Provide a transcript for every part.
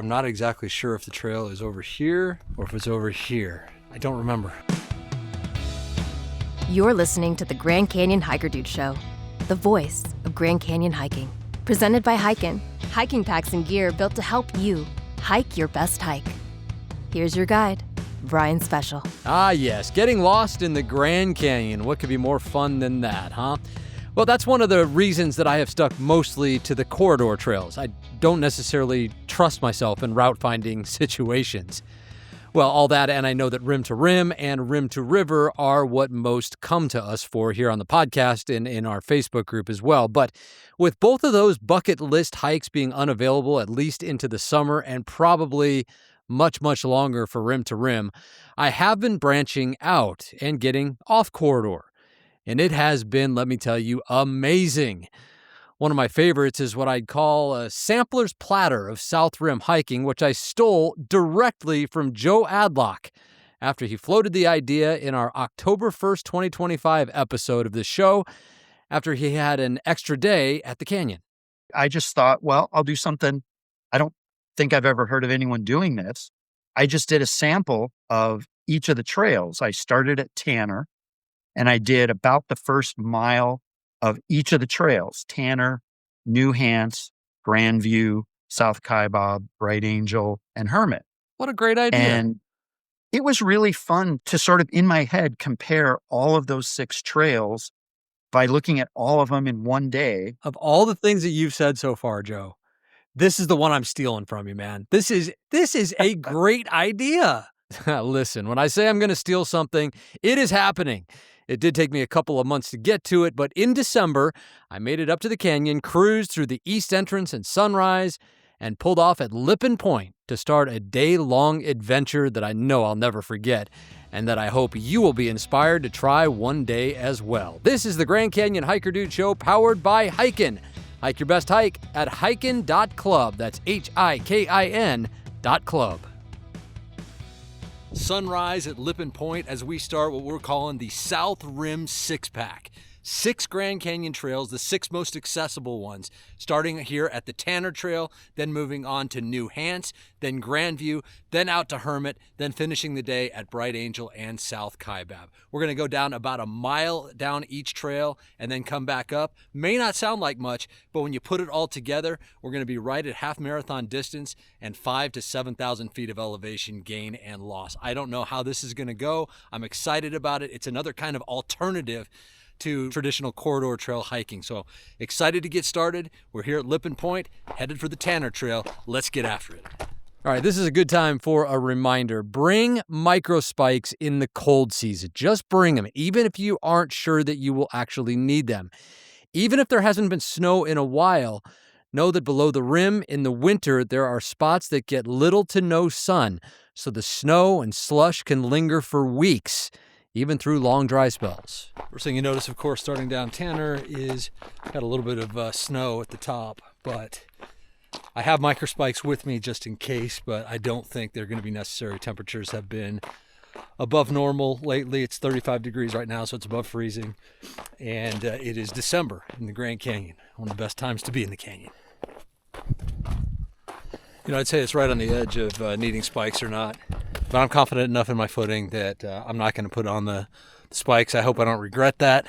I'm not exactly sure if the trail is over here or if it's over here. I don't remember. You're listening to the Grand Canyon Hiker Dude Show, the voice of Grand Canyon hiking. Presented by hiKin, hiking packs and gear built to help you hike your best hike. Here's your guide, Brian Special. Ah, yes, getting lost in the Grand Canyon. What could be more fun than that, huh? Well, that's one of the reasons that I have stuck mostly to the corridor trails. I don't necessarily trust myself in route finding situations. Well, all that, and I know that rim to rim and rim to river are what most come to us for here on the podcast and in our Facebook group as well. But with both of those bucket list hikes being unavailable at least into the summer and probably much, much longer for rim to rim, I have been branching out and getting off corridor. And it has been, let me tell you, amazing. One of my favorites is what I'd call a sampler's platter of South Rim hiking, which I stole directly from Joe Adlock after he floated the idea in our October 1st, 2025 episode of the show after he had an extra day at the canyon. I just thought, well, I'll do something. I don't think I've ever heard of anyone doing this. I just did a sample of each of the trails. I started at Tanner, and I did about the first mile of each of the trails: Tanner, New Hance, Grandview, South Kaibab, Bright Angel, and Hermit. What a great idea. And it was really fun to sort of, in my head, compare all of those 6 trails by looking at all of them in one day. Of all the things that you've said so far, Joe, this is the one I'm stealing from you, man. This is a great idea. Listen, when I say I'm going to steal something, it is happening. It did take me a couple of months to get to it, but in December, I made it up to the canyon, cruised through the east entrance and Sunrise, and pulled off at Lippin Point to start a day-long adventure that I know I'll never forget, and that I hope you will be inspired to try one day as well. This is the Grand Canyon Hiker Dude Show, powered by hiKin. Hike your best hike at hikin.club. That's hikin.club. Sunrise at Lippin Point as we start what we're calling the South Rim Six-Pack. 6 Grand Canyon trails, the 6 most accessible ones, starting here at the Tanner Trail, then moving on to New Hance, then Grandview, then out to Hermit, then finishing the day at Bright Angel and South Kaibab. We're going to go down about a mile down each trail and then come back up. May not sound like much, but when you put it all together, we're going to be right at half marathon distance and 5,000 to 7,000 feet of elevation gain and loss. I don't know how this is going to go. I'm excited about it. It's another kind of alternative to traditional corridor trail hiking. So excited to get started. We're here at Lippin Point, headed for the Tanner Trail. Let's get after it. All right, this is a good time for a reminder. Bring micro spikes in the cold season. Just bring them, even if you aren't sure that you will actually need them. Even if there hasn't been snow in a while, know that below the rim in the winter, there are spots that get little to no sun, so the snow and slush can linger for weeks, even through long dry spells. First thing you notice, of course, starting down Tanner is got a little bit of snow at the top, but I have micro spikes with me just in case, but I don't think they're going to be necessary. Temperatures have been above normal lately. It's 35 degrees right now, so it's above freezing, and it is December in the Grand Canyon, one of the best times to be in the canyon. You know, I'd say it's right on the edge of needing spikes or not, but I'm confident enough in my footing that I'm not going to put on the spikes. I hope I don't regret that.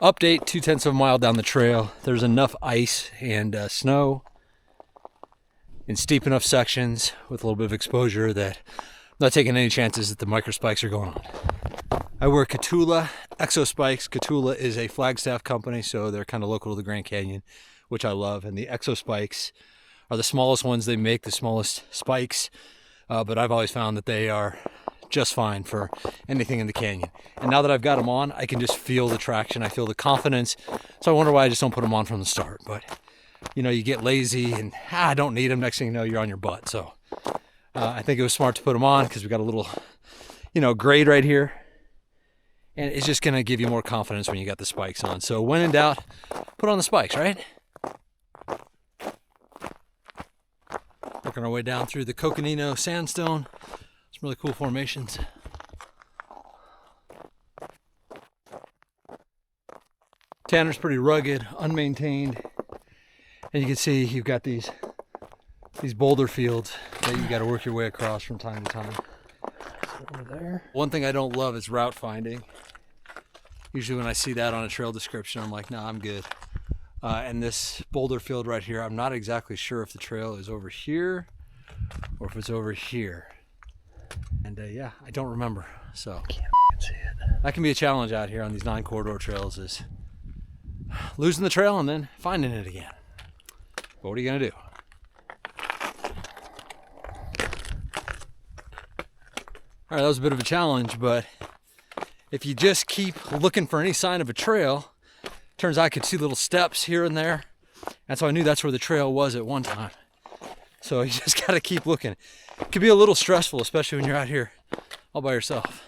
Update, 0.2 of a mile down the trail. There's enough ice and snow in steep enough sections with a little bit of exposure that I'm not taking any chances that the micro spikes are going on. I wear Catula Exo Spikes. Catula is a Flagstaff company, so they're kind of local to the Grand Canyon, which I love. And the Exo Spikes are the smallest ones they make, the smallest spikes. But I've always found that they are just fine for anything in the canyon. And now that I've got them on, I can just feel the traction. I feel the confidence. So I wonder why I just don't put them on from the start. But, you know, you get lazy and I don't need them. Next thing you know, you're on your butt. So I think it was smart to put them on because we got a little, grade right here. And it's just going to give you more confidence when you got the spikes on. So when in doubt, put on the spikes, right? Working our way down through the Coconino Sandstone. Some really cool formations. Tanner's pretty rugged, unmaintained, And you can see you've got these boulder fields that you got to work your way across from time to time. So over there. One thing I don't love is route finding. Usually when I see that on a trail description, I'm like, nah, I'm good. And this boulder field right here, I'm not exactly sure if the trail is over here or if it's over here. And yeah, I don't remember. So Can't see it. that can be a challenge out here on these 9 corridor trails, is losing the trail and then finding it again. But what are you gonna do? All right, that was a bit of a challenge, but if you just keep looking for any sign of a trail, turns out I could see little steps here and there. And so I knew that's where the trail was at one time. So you just gotta keep looking. It can be a little stressful, especially when you're out here all by yourself.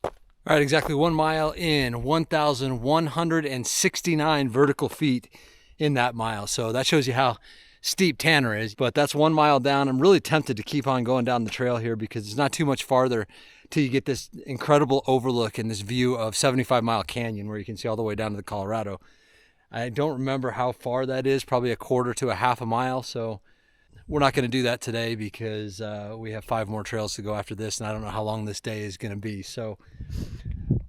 All right, exactly 1 mile in, 1,169 vertical feet in that mile. So that shows you how steep Tanner is, but that's 1 mile down. I'm really tempted to keep on going down the trail here because it's not too much farther till you get this incredible overlook and this view of 75 Mile Canyon where you can see all the way down to the Colorado. I don't remember how far that is, probably a quarter to a half a mile. So we're not going to do that today because we have 5 more trails to go after this, and I don't know how long this day is going to be. So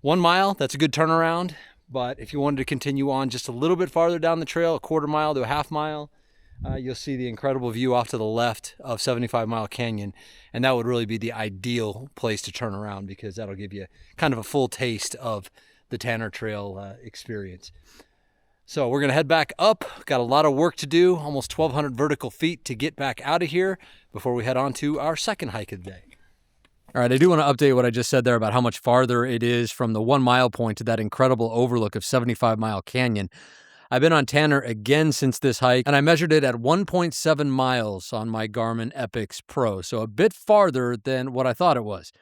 1 mile, that's a good turnaround. But if you wanted to continue on just a little bit farther down the trail, a quarter mile to a half mile, you'll see the incredible view off to the left of 75 Mile Canyon. And that would really be the ideal place to turn around because that'll give you kind of a full taste of the Tanner Trail experience. So we're going to head back up. Got a lot of work to do, almost 1,200 vertical feet to get back out of here before we head on to our second hike of the day. All right, I do want to update what I just said there about how much farther it is from the 1 mile point to that incredible overlook of 75 Mile Canyon. I've been on Tanner again since this hike, and I measured it at 1.7 miles on my Garmin Epix Pro, so a bit farther than what I thought it was.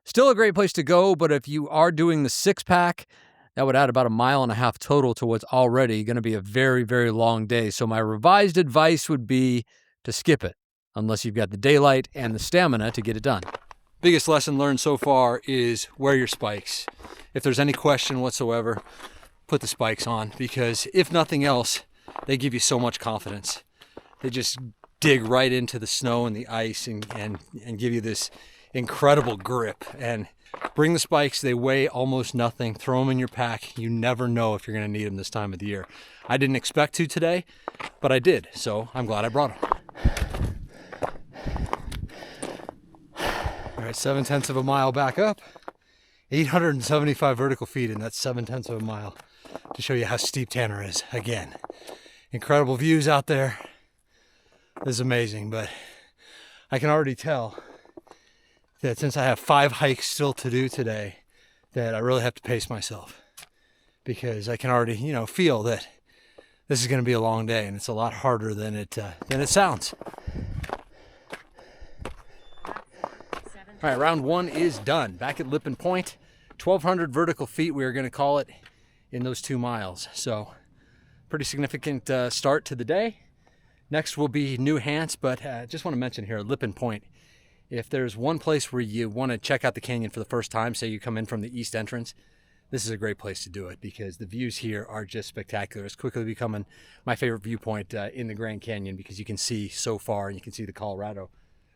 Still a great place to go, but if you are doing the 6-pack, that would add about 1.5 miles total to what's already going to be a very, very long day. So my revised advice would be to skip it, unless you've got the daylight and the stamina to get it done. Biggest lesson learned so far is wear your spikes. If there's any question whatsoever, put the spikes on, because if nothing else, they give you so much confidence. They just dig right into the snow and the ice and give you this incredible grip. And bring the spikes. They weigh almost nothing. Throw them in your pack. You never know if you're going to need them this time of the year. I didn't expect to today, but I did. So I'm glad I brought them. All right, 0.7 of a mile back up. 875 vertical feet, and that's 0.7 of a mile to show you how steep Tanner is. Again, incredible views out there. This is amazing, but I can already tell that since I have 5 hikes still to do today, that I really have to pace myself, because I can already, feel that this is going to be a long day, and it's a lot harder than it sounds. All right, round 1 is done. Back at Lippin Point, 1,200 vertical feet, we are going to call it, in those 2 miles. So pretty significant start to the day. Next will be New Hance, but just want to mention here, Lippin Point, if there's one place where you want to check out the canyon for the first time, say you come in from the east entrance, this is a great place to do it because the views here are just spectacular. It's quickly becoming my favorite viewpoint in the Grand Canyon because you can see so far and you can see the Colorado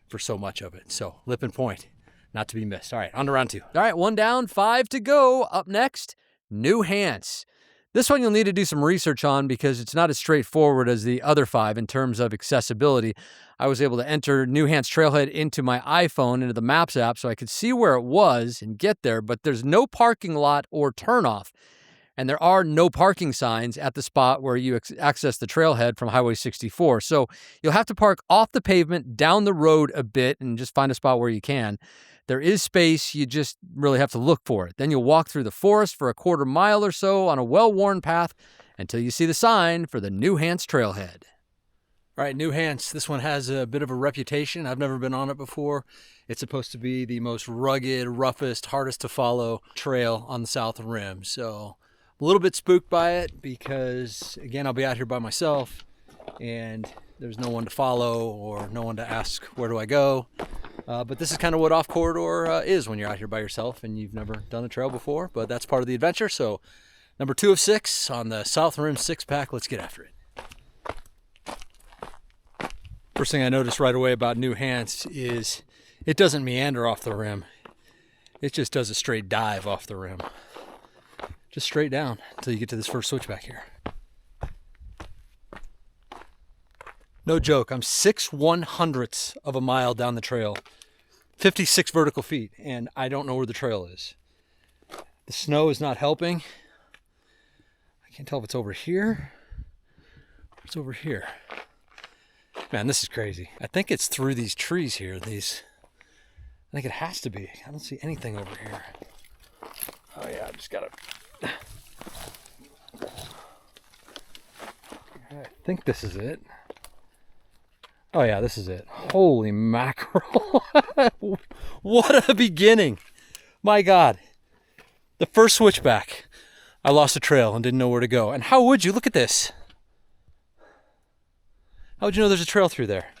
for so much of it. So Lippin Point, not to be missed. All right, on to round 2. All right, 1 down, 5 to go. Up next, New Hance. This one you'll need to do some research on because it's not as straightforward as the other 5 in terms of accessibility. I was able to enter New Hance Trailhead into my iPhone, into the Maps app, so I could see where it was and get there, but there's no parking lot or turnoff. And there are no parking signs at the spot where you access the trailhead from Highway 64. So you'll have to park off the pavement, down the road a bit, and just find a spot where you can. There is space, you just really have to look for it. Then you'll walk through the forest for a quarter mile or so on a well-worn path until you see the sign for the New Hance Trailhead. All right, New Hance, this one has a bit of a reputation. I've never been on it before. It's supposed to be the most rugged, roughest, hardest to follow trail on the South Rim. So I'm a little bit spooked by it because, again, I'll be out here by myself and there's no one to follow or no one to ask, where do I go? But this is kind of what off corridor is when you're out here by yourself and you've never done a trail before, but that's part of the adventure. So number 2 of 6 on the South Rim 6-pack, let's get after it. First thing I noticed right away about New Hance is it doesn't meander off the rim. It just does a straight dive off the rim. Just straight down until you get to this first switchback here. No joke, I'm 6/100ths of a mile down the trail, 56 vertical feet, and I don't know where the trail is. The snow is not helping. I can't tell if it's over here. It's over here. Man, this is crazy. I think it's through these trees here. I think it has to be. I don't see anything over here. Oh yeah, I just gotta... I think this is it. Oh yeah, this is it. Holy mackerel. What a beginning. My God. The first switchback, I lost a trail and didn't know where to go. And how would you? Look at this. How would you know there's a trail through there?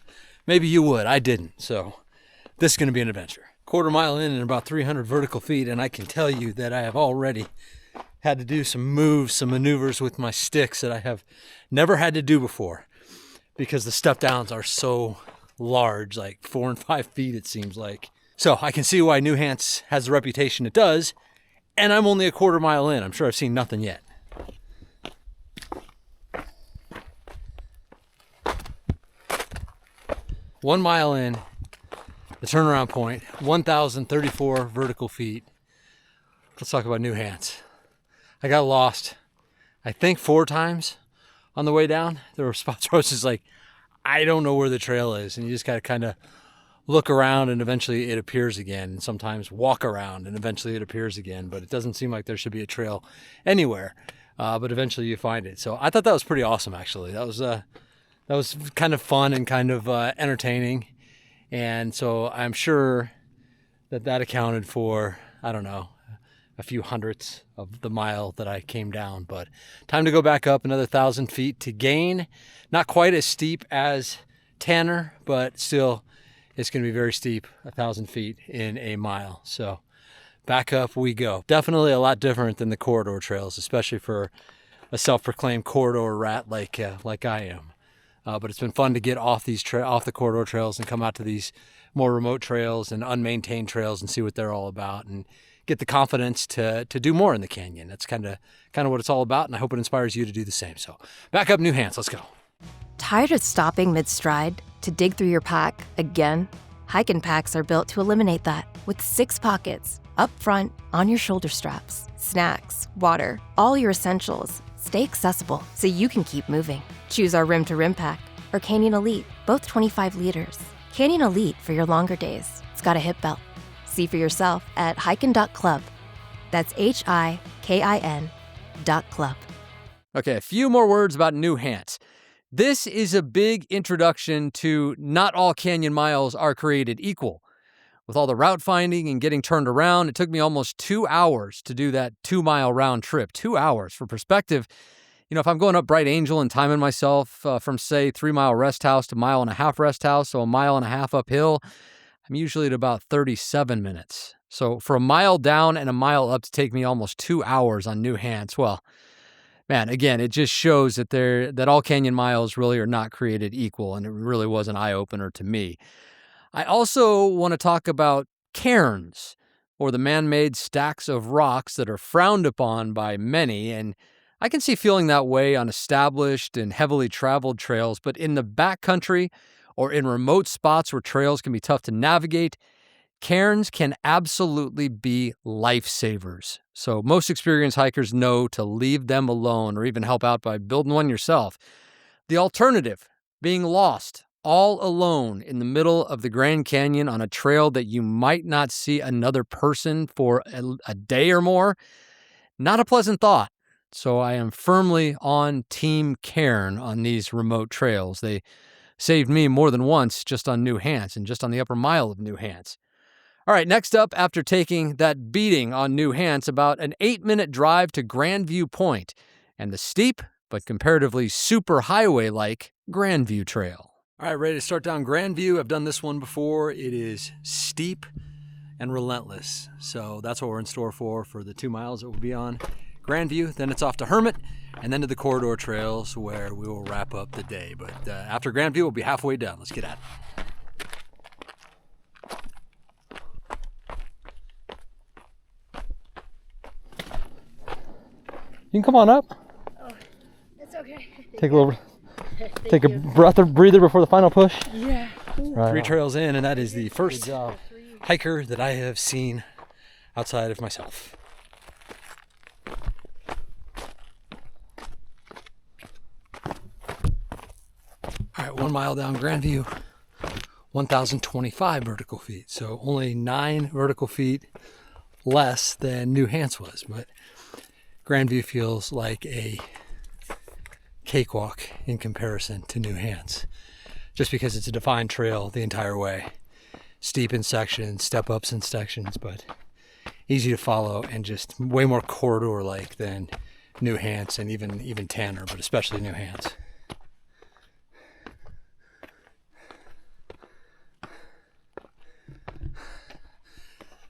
Maybe you would. I didn't. So this is going to be an adventure. Quarter mile in and about 300 vertical feet, and I can tell you that I have already had to do some moves, some maneuvers with my sticks that I have never had to do before because the step downs are so large, like 4 and 5 feet it seems like. So I can see why New Hance has the reputation it does, and I'm only a quarter mile in. I'm sure I've seen nothing yet. One mile in, the turnaround point, 1,034 vertical feet. Let's talk about New Hance. I got lost, I think 4 times on the way down. There were spots where I was just like, I don't know where the trail is. And you just got to kind of look around and eventually it appears again. And sometimes walk around and eventually it appears again. But it doesn't seem like there should be a trail anywhere. But eventually you find it. So I thought that was pretty awesome, actually. That was kind of fun and kind of entertaining. And so I'm sure that accounted for, I don't know, a few hundredths of the mile that I came down. But time to go back up another 1,000 feet to gain. Not quite as steep as Tanner, but still it's going to be very steep, 1,000 feet in a mile. So back up we go. Definitely a lot different than the corridor trails, especially for a self-proclaimed corridor rat like I am. But it's been fun to get off off the corridor trails and come out to these more remote trails and unmaintained trails and see what they're all about and get the confidence to do more in the canyon. That's kind of what it's all about, and I hope it inspires you to do the same. So back up New Hance, let's go. Tired of stopping mid-stride to dig through your pack again? hiKin packs are built to eliminate that with 6 pockets up front on your shoulder straps. Snacks, water, all your essentials stay accessible so you can keep moving. Choose our Rim to Rim pack or Canyon Elite, both 25 liters. Canyon Elite for your longer days. It's got a hip belt. See for yourself at hikin.club. That's HIKIN.club. Okay, a few more words about New Hance. This is a big introduction to not all canyon miles are created equal. With all the route finding and getting turned around, it took me almost 2 hours to do that 2-mile round trip. 2 hours. For perspective, if I'm going up Bright Angel and timing myself from, say, 3-mile rest house to 1.5-mile rest house, so 1.5 miles uphill, I'm usually at about 37 minutes. So for a mile down and a mile up to take me almost 2 hours on New Hance, well, man, again, it just shows that all canyon miles really are not created equal, and it really was an eye-opener to me. I also want to talk about cairns, or the man-made stacks of rocks that are frowned upon by many, and I can see feeling that way on established and heavily traveled trails, but in the backcountry or in remote spots where trails can be tough to navigate, cairns can absolutely be lifesavers. So most experienced hikers know to leave them alone or even help out by building one yourself. The alternative, being lost all alone in the middle of the Grand Canyon on a trail that you might not see another person for a day or more, not a pleasant thought. So I am firmly on Team Cairn on these remote trails. They saved me more than once just on New Hance and just on the upper mile of New Hance. All right, next up, after taking that beating on New Hance, about an 8-minute drive to Grandview Point and the steep but comparatively super highway-like Grandview Trail. All right, ready to start down Grandview. I've done this one before. It is steep and relentless. So that's what we're in store for the 2 miles that we'll be on Grandview. Then it's off to Hermit, and then to the corridor trails where we will wrap up the day. But after Grandview, we'll be halfway done. Let's get at it. You can come on up. Oh, it's okay. Take a breather before the final push. Yeah. Right. 3 trails in, and that is the first hiker that I have seen outside of myself. All right, 1 mile down Grandview, 1,025 vertical feet. So only 9 vertical feet less than New Hance was, but Grandview feels like a cakewalk in comparison to New Hance, just because it's a defined trail the entire way. Steep in sections, step ups in sections, but easy to follow and just way more corridor-like than New Hance and even Tanner, but especially New Hance.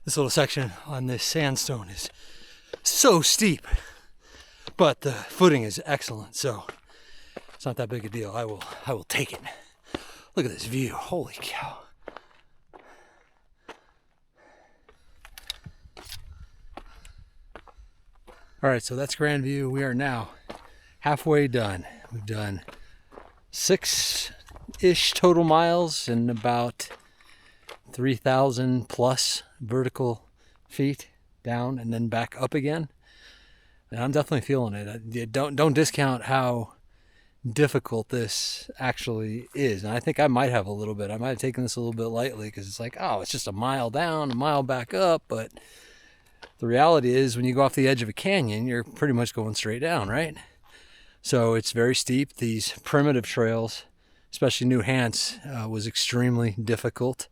This little section on this sandstone is so steep, but the footing is excellent, so it's not that big a deal. I will take it. Look at this view. Holy cow. All right, so that's Grandview. We are now halfway done. We've done 6-ish total miles and about 3,000 plus vertical feet down and then back up again. And I'm definitely feeling it. Don't discount how difficult this actually is. And I think I might have a little bit. I might have taken this a little bit lightly because it's like, oh, it's just a mile down, a mile back up. But the reality is when you go off the edge of a canyon, you're pretty much going straight down, right? So it's very steep. These primitive trails, especially New Hance, was extremely difficult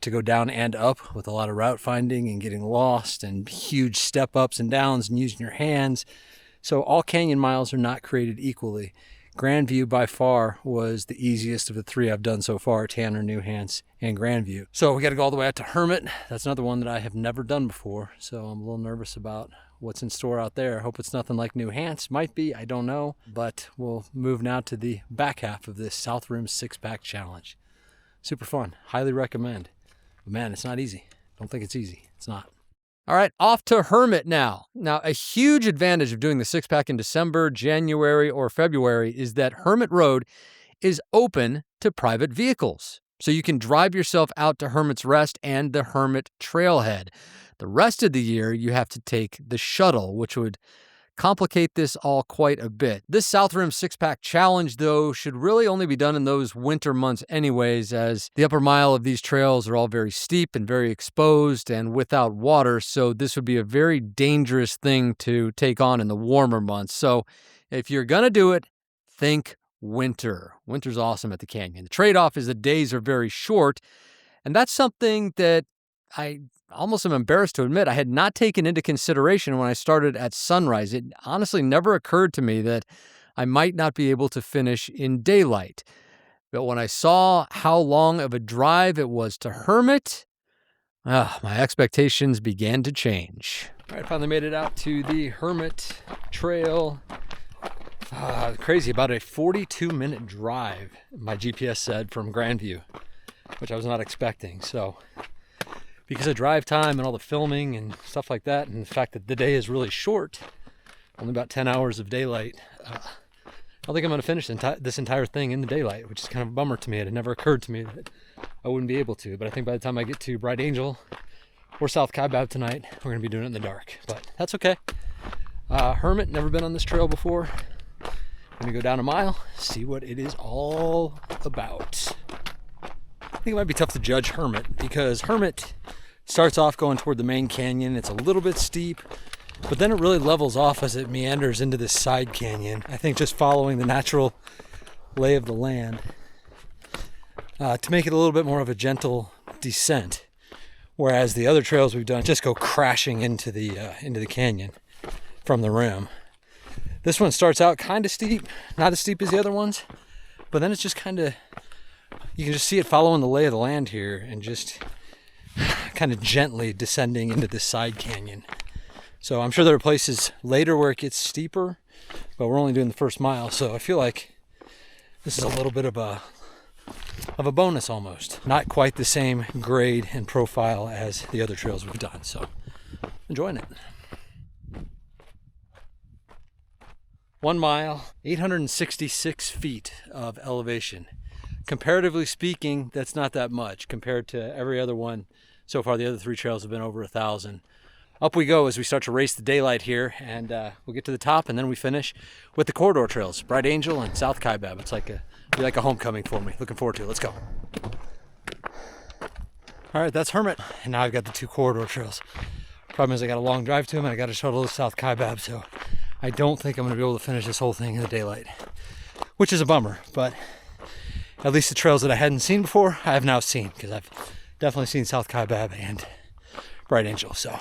to go down and up with a lot of route finding and getting lost and huge step ups and downs and using your hands. So all canyon miles are not created equally. Grandview by far was the easiest of the 3 I've done so far, Tanner, New Hance, and Grandview. So we got to go all the way out to Hermit. That's another one that I have never done before. So I'm a little nervous about what's in store out there. I hope it's nothing like New Hance. Might be, I don't know. But we'll move now to the back half of this South Rim 6-pack challenge. Super fun. Highly recommend. But man, it's not easy. Don't think it's easy. It's not. All right, off to Hermit now. Now, a huge advantage of doing the 6-pack in December, January, or February is that Hermit Road is open to private vehicles. So you can drive yourself out to Hermit's Rest and the Hermit Trailhead. The rest of the year, you have to take the shuttle, which would complicate this all quite a bit. This South Rim 6-pack challenge, though, should really only be done in those winter months anyways, as the upper mile of these trails are all very steep and very exposed and without water, so this would be a very dangerous thing to take on in the warmer months. So if you're gonna do it, think winter. Winter's awesome at the canyon. The trade-off is the days are very short, and that's something that I almost am embarrassed to admit I had not taken into consideration when I started at sunrise. It honestly never occurred to me that I might not be able to finish in daylight. But when I saw how long of a drive it was to Hermit, my expectations began to change. All right, finally made it out to the Hermit Trail. Crazy, about a 42-minute drive, my GPS said, from Grandview, which I was not expecting. So because of drive time and all the filming and stuff like that, and the fact that the day is really short, only about 10 hours of daylight, I don't think I'm going to finish this entire thing in the daylight, which is kind of a bummer to me. It had never occurred to me that I wouldn't be able to, but I think by the time I get to Bright Angel or South Kaibab tonight, we're going to be doing it in the dark, but that's okay. Hermit, never been on this trail before. I'm going to go down a mile, see what it is all about. I think it might be tough to judge Hermit because Hermit starts off going toward the main canyon. It's a little bit steep, but then it really levels off as it meanders into this side canyon. I think just following the natural lay of the land to make it a little bit more of a gentle descent, whereas the other trails we've done just go crashing into the canyon from the rim. This one starts out kind of steep, not as steep as the other ones, but then it's just kind of, you can just see it following the lay of the land here and just kind of gently descending into this side canyon. So I'm sure there are places later where it gets steeper, but we're only doing the first mile, so I feel like this is a little bit of a bonus almost. Not quite the same grade and profile as the other trails we've done, so enjoying it. 1 mile, 866 feet of elevation. Comparatively speaking, that's not that much compared to every other one. So far, the other 3 trails have been over 1,000. Up we go as we start to race the daylight here, and we'll get to the top, and then we finish with the corridor trails, Bright Angel and South Kaibab. It's like a homecoming for me. Looking forward to it. Let's go. All right, that's Hermit, and now I've got the 2 corridor trails. Problem is I got a long drive to them, and I got to shuttle to South Kaibab, so I don't think I'm going to be able to finish this whole thing in the daylight, which is a bummer, but at least the trails that I hadn't seen before, I have now seen, because I've definitely seen South Kaibab and Bright Angel, so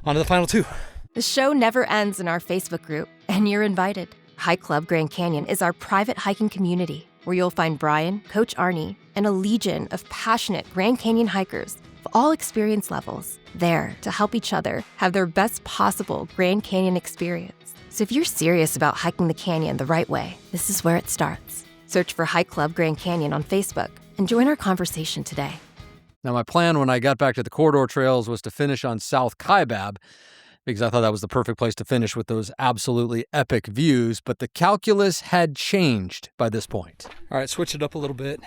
on to the final 2. The show never ends in our Facebook group, and you're invited. Hike Club Grand Canyon is our private hiking community where you'll find Brian, Coach Arnie, and a legion of passionate Grand Canyon hikers of all experience levels there to help each other have their best possible Grand Canyon experience. So if you're serious about hiking the canyon the right way, this is where it starts. Search for Hike Club Grand Canyon on Facebook and join our conversation today. Now, my plan when I got back to the corridor trails was to finish on South Kaibab because I thought that was the perfect place to finish with those absolutely epic views, but the calculus had changed by this point. All right, switched it up a little bit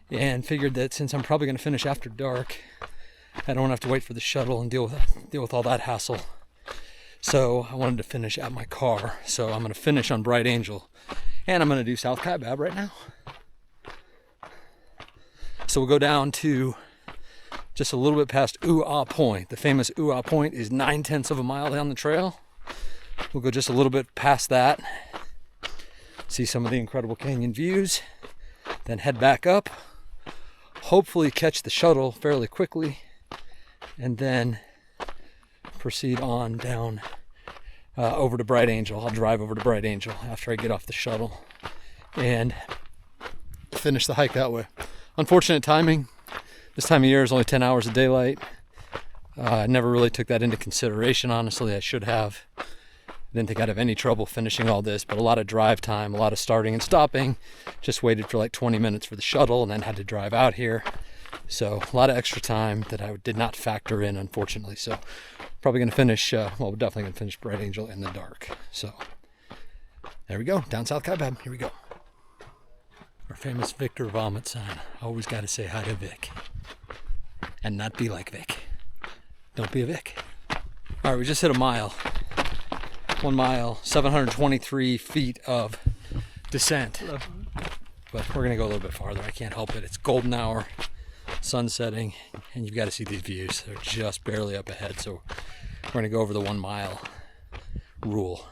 and figured that since I'm probably going to finish after dark, I don't have to wait for the shuttle and deal with all that hassle. So I wanted to finish at my car. So I'm going to finish on Bright Angel, and I'm going to do South Kaibab right now. So we'll go down to just a little bit past Ooh-Ah Point. The famous Ooh-Ah Point is 9/10 of a mile down the trail. We'll go just a little bit past that, see some of the incredible canyon views, then head back up, hopefully catch the shuttle fairly quickly, and then proceed on down over to Bright Angel. I'll drive over to Bright Angel after I get off the shuttle and finish the hike that way. Unfortunate timing. This time of year is only 10 hours of daylight. I never really took that into consideration, honestly. I should have. I didn't think I'd have any trouble finishing all this, but a lot of drive time, a lot of starting and stopping. Just waited for like 20 minutes for the shuttle and then had to drive out here. So a lot of extra time that I did not factor in, unfortunately. So probably going to finish, we're definitely going to finish Bright Angel in the dark. So there we go, down South Kaibab. Here we go. Our famous Victor vomit sign. Always got to say hi to Vic. And not be like Vic. Don't be a Vic. All right, we just hit a mile. 1 mile, 723 feet of descent. But we're going to go a little bit farther. I can't help it. It's golden hour, sun setting, and you've got to see these views. They're just barely up ahead. So we're going to go over the 1 mile rule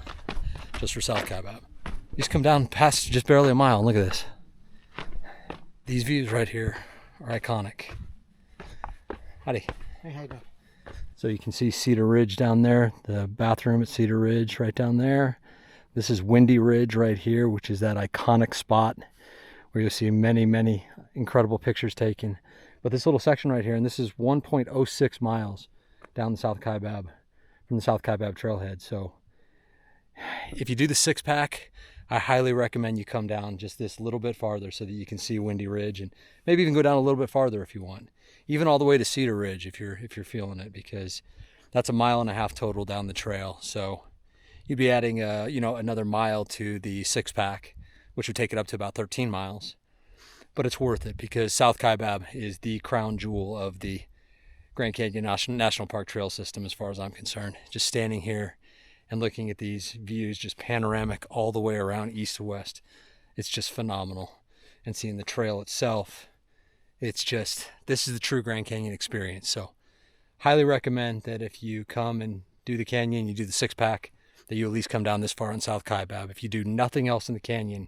just for South Kaibab. You just come down past just barely a mile and look at this. These views right here are iconic. Howdy. Hey, how you doing? So you can see Cedar Ridge down there, the bathroom at Cedar Ridge right down there. This is Windy Ridge right here, which is that iconic spot where you'll see many, many incredible pictures taken. But this little section right here, and this is 1.06 miles down the South Kaibab, from the South Kaibab trailhead. So if you do the 6-pack, I highly recommend you come down just this little bit farther so that you can see Windy Ridge, and maybe even go down a little bit farther if you want. Even all the way to Cedar Ridge if you're feeling it, because that's 1.5 miles total down the trail. So you'd be adding another mile to the 6-pack, which would take it up to about 13 miles. But it's worth it because South Kaibab is the crown jewel of the Grand Canyon National Park trail system as far as I'm concerned. Just standing here and looking at these views, just panoramic all the way around east to west, it's just phenomenal. And seeing the trail itself, it's just, this is the true Grand Canyon experience. So highly recommend that if you come and do the canyon, you do the 6-pack, that you at least come down this far on South Kaibab. If you do nothing else in the canyon,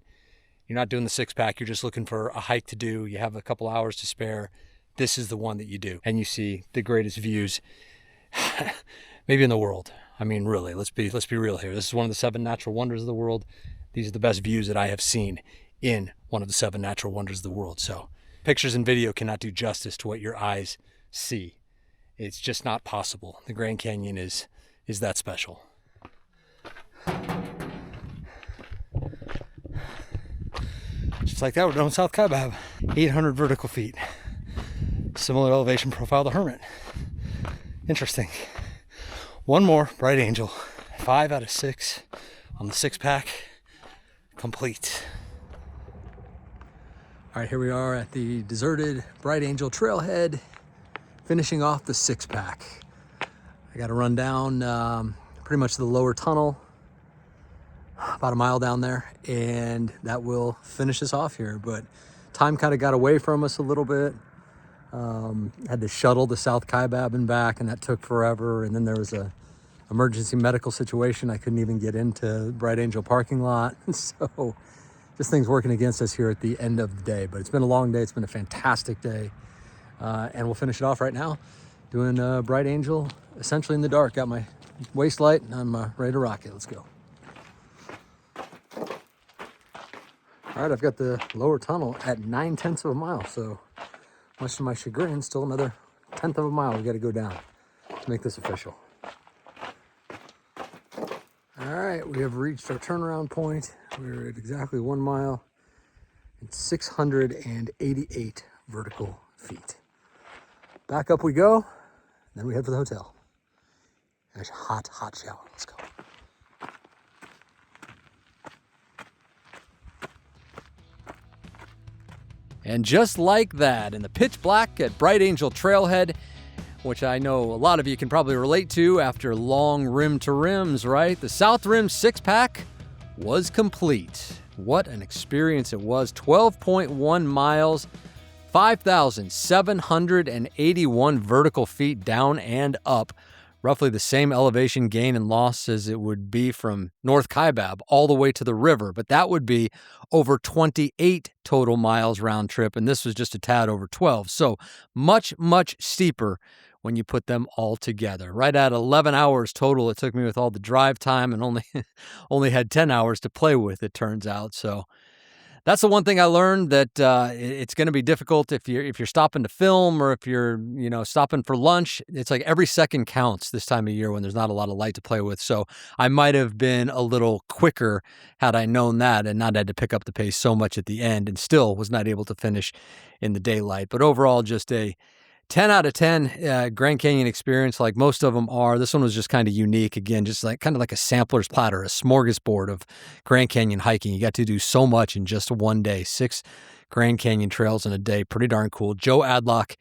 you're not doing the 6-pack, you're just looking for a hike to do, you have a couple hours to spare, this is the one that you do. And you see the greatest views maybe in the world. I mean, really, let's be real here. This is one of the 7 natural wonders of the world. These are the best views that I have seen in one of the 7 natural wonders of the world. So pictures and video cannot do justice to what your eyes see. It's just not possible. The Grand Canyon is that special. Just like that, we're done with South Kaibab. 800 vertical feet. Similar elevation profile to Hermit. Interesting. One more, Bright Angel. 5 out of 6 on the 6-pack. Complete. All right, here we are at the deserted Bright Angel trailhead, finishing off the 6-pack. I got to run down pretty much the lower tunnel, about a mile down there, and that will finish us off here. But time kind of got away from us a little bit. Had to shuttle to South Kaibab and back, and that took forever. And then there was a emergency medical situation. I couldn't even get into Bright Angel parking lot. So just things working against us here at the end of the day. But it's been a long day. It's been a fantastic day. And we'll finish it off right now doing Bright Angel essentially in the dark. Got my waist light and I'm ready to rock it. Let's go. All right, I've got the lower tunnel at 9/10 of a mile. So much to my chagrin, still another 1/10 of a mile we got to go down to make this official. All right, we have reached our turnaround point. We're at exactly 1 mile and 688 vertical feet. Back up we go, then we head for the hotel. Nice hot shower. Let's go. And just like that, in the pitch black at Bright Angel Trailhead, which I know a lot of you can probably relate to after long rim to rims, right? The South Rim 6-pack was complete. What an experience it was. 12.1 miles, 5,781 vertical feet down and up. Roughly the same elevation gain and loss as it would be from North Kaibab all the way to the river, but that would be over 28 total miles round trip, and this was just a tad over 12. So much, much steeper when you put them all together. Right at 11 hours total it took me with all the drive time, and only had 10 hours to play with, it turns out. So that's the one thing I learned, that it's going to be difficult if you're stopping to film or if you're stopping for lunch. It's like every second counts this time of year when there's not a lot of light to play with. So I might have been a little quicker had I known that and not had to pick up the pace so much at the end, and still was not able to finish in the daylight. But overall, just a 10 out of 10 Grand Canyon experience, like most of them are. This one was just kind of unique. Again, just like kind of like a sampler's platter, a smorgasbord of Grand Canyon hiking. You got to do so much in just one day. 6 Grand Canyon trails in a day. Pretty darn cool. Joe Adlock,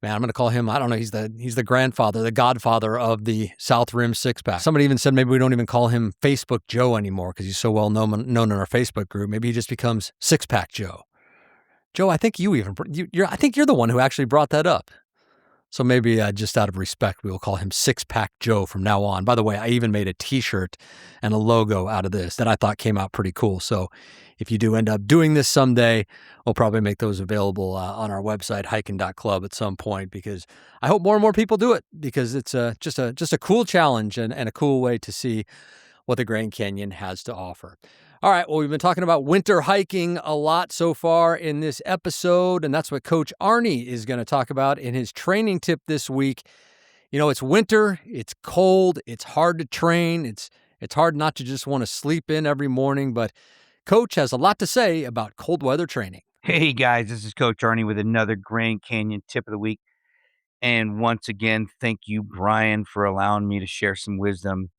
man, I'm going to call him, I don't know, he's the grandfather, the godfather of the South Rim 6-pack. Somebody even said maybe we don't even call him Facebook Joe anymore because he's so well known in our Facebook group. Maybe he just becomes 6-pack Joe. Joe, I think I think you're the one who actually brought that up. So maybe just out of respect, we will call him 6-pack Joe from now on. By the way, I even made a t-shirt and a logo out of this that I thought came out pretty cool. So if you do end up doing this someday, we'll probably make those available on our website, hikin.club, at some point, because I hope more and more people do it, because it's just a cool challenge and a cool way to see what the Grand Canyon has to offer. All right, well, we've been talking about winter hiking a lot so far in this episode, and that's what Coach Arnie is going to talk about in his training tip this week. It's winter, it's cold, it's hard to train, it's hard not to just want to sleep in every morning, but Coach has a lot to say about cold weather training. Hey guys, this is Coach Arnie with another Grand Canyon tip of the week. And once again, thank you, Brian, for allowing me to share some wisdom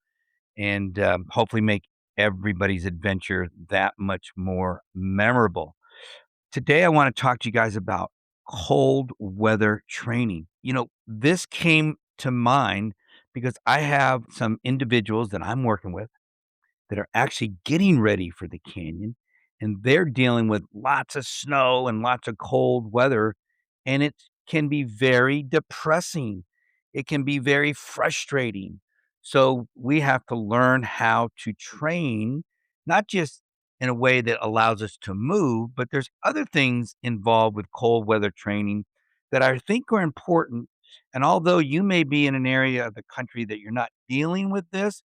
and hopefully make everybody's adventure that much more memorable. Today, I want to talk to you guys about cold weather training. This came to mind because I have some individuals that I'm working with that are actually getting ready for the canyon, and they're dealing with lots of snow and lots of cold weather, and it can be very depressing. It can be very frustrating. So we have to learn how to train, not just in a way that allows us to move, but there's other things involved with cold weather training that I think are important. And although you may be in an area of the country that you're not dealing with this,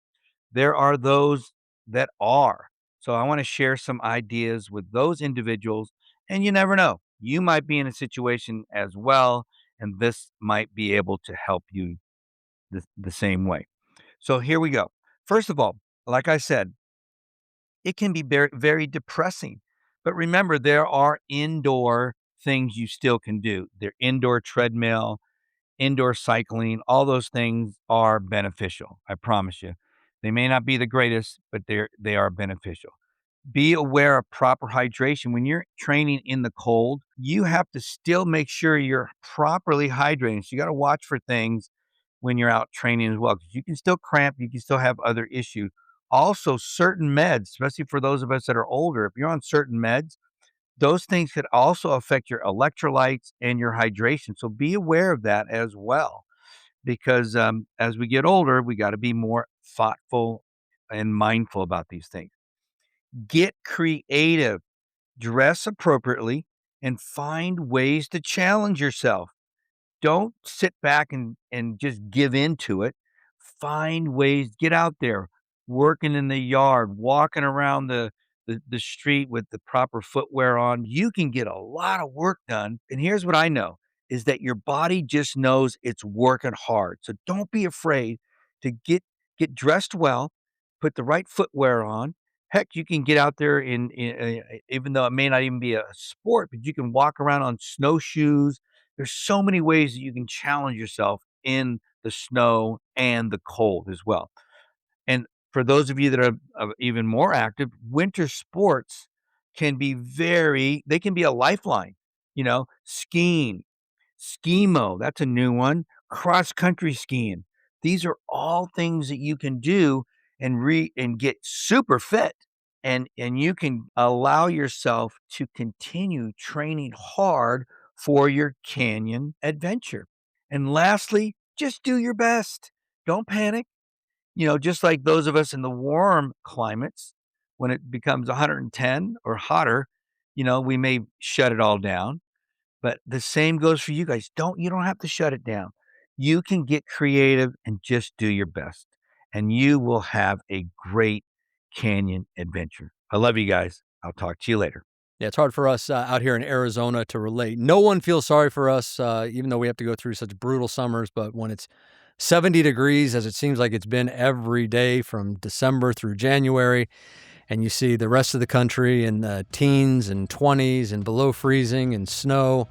there are those that are. So I want to share some ideas with those individuals, and you never know. You might be in a situation as well, and this might be able to help you the same way. So here we go. First of all, like I said, it can be very, very depressing But remember, there are indoor things you still can do. They're indoor treadmill, indoor cycling, all those things are beneficial. I promise you. They may not be the greatest, but they are beneficial. Be aware of proper hydration. When you're training in the cold, you have to still make sure you're properly hydrating. So you got to watch for things when you're out training as well, because you can still cramp, you can still have other issues. Also, certain meds, especially for those of us that are older, if you're on certain meds, those things could also affect your electrolytes and your hydration. So be aware of that as well, because as we get older, we got to be more thoughtful and mindful about these things. Get creative, dress appropriately, and find ways to challenge yourself. Don't sit back and just give in to it. Find ways, get out there, working in the yard, walking around the street with the proper footwear on. You can get a lot of work done. And here's what I know is that your body just knows it's working hard. So don't be afraid to get dressed well, put the right footwear on. Heck, you can get out there even though it may not even be a sport, but you can walk around on snowshoes. There's so many ways that you can challenge yourself in the snow and the cold as well. And for those of you that are even more active, winter sports they can be a lifeline. Skiing, skimo, that's a new one, cross country skiing. These are all things that you can do and get super fit. And you can allow yourself to continue training hard for your canyon adventure. And lastly, just do your best. Don't panic. Just like those of us in the warm climates, when it becomes 110 or hotter, we may shut it all down. But the same goes for you guys. You don't have to shut it down. You can get creative and just do your best, and you will have a great canyon adventure. I love you guys. I'll talk to you later. Yeah, it's hard for us out here in Arizona to relate. No one feels sorry for us, even though we have to go through such brutal summers. But when it's 70 degrees, as it seems like it's been every day from December through January, and you see the rest of the country in the teens and 20s and below freezing and snow,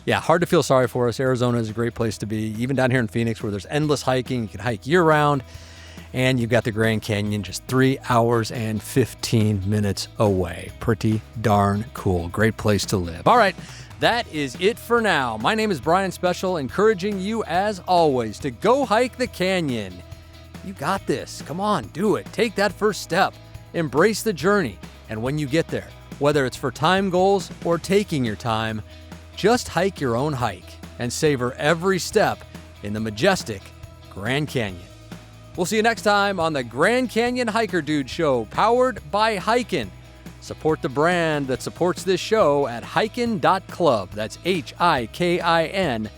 yeah, hard to feel sorry for us. Arizona is a great place to be, even down here in Phoenix where there's endless hiking. You can hike year-round. And you've got the Grand Canyon just 3 hours and 15 minutes away. Pretty darn cool. Great place to live. All right, that is it for now. My name is Brian Special, encouraging you, as always, to go hike the canyon. You got this. Come on, do it. Take that first step. Embrace the journey. And when you get there, whether it's for time goals or taking your time, just hike your own hike and savor every step in the majestic Grand Canyon. We'll see you next time on the Grand Canyon Hiker Dude Show, powered by hiKin. Support the brand that supports this show at hikin.club. That's HIKIN.club.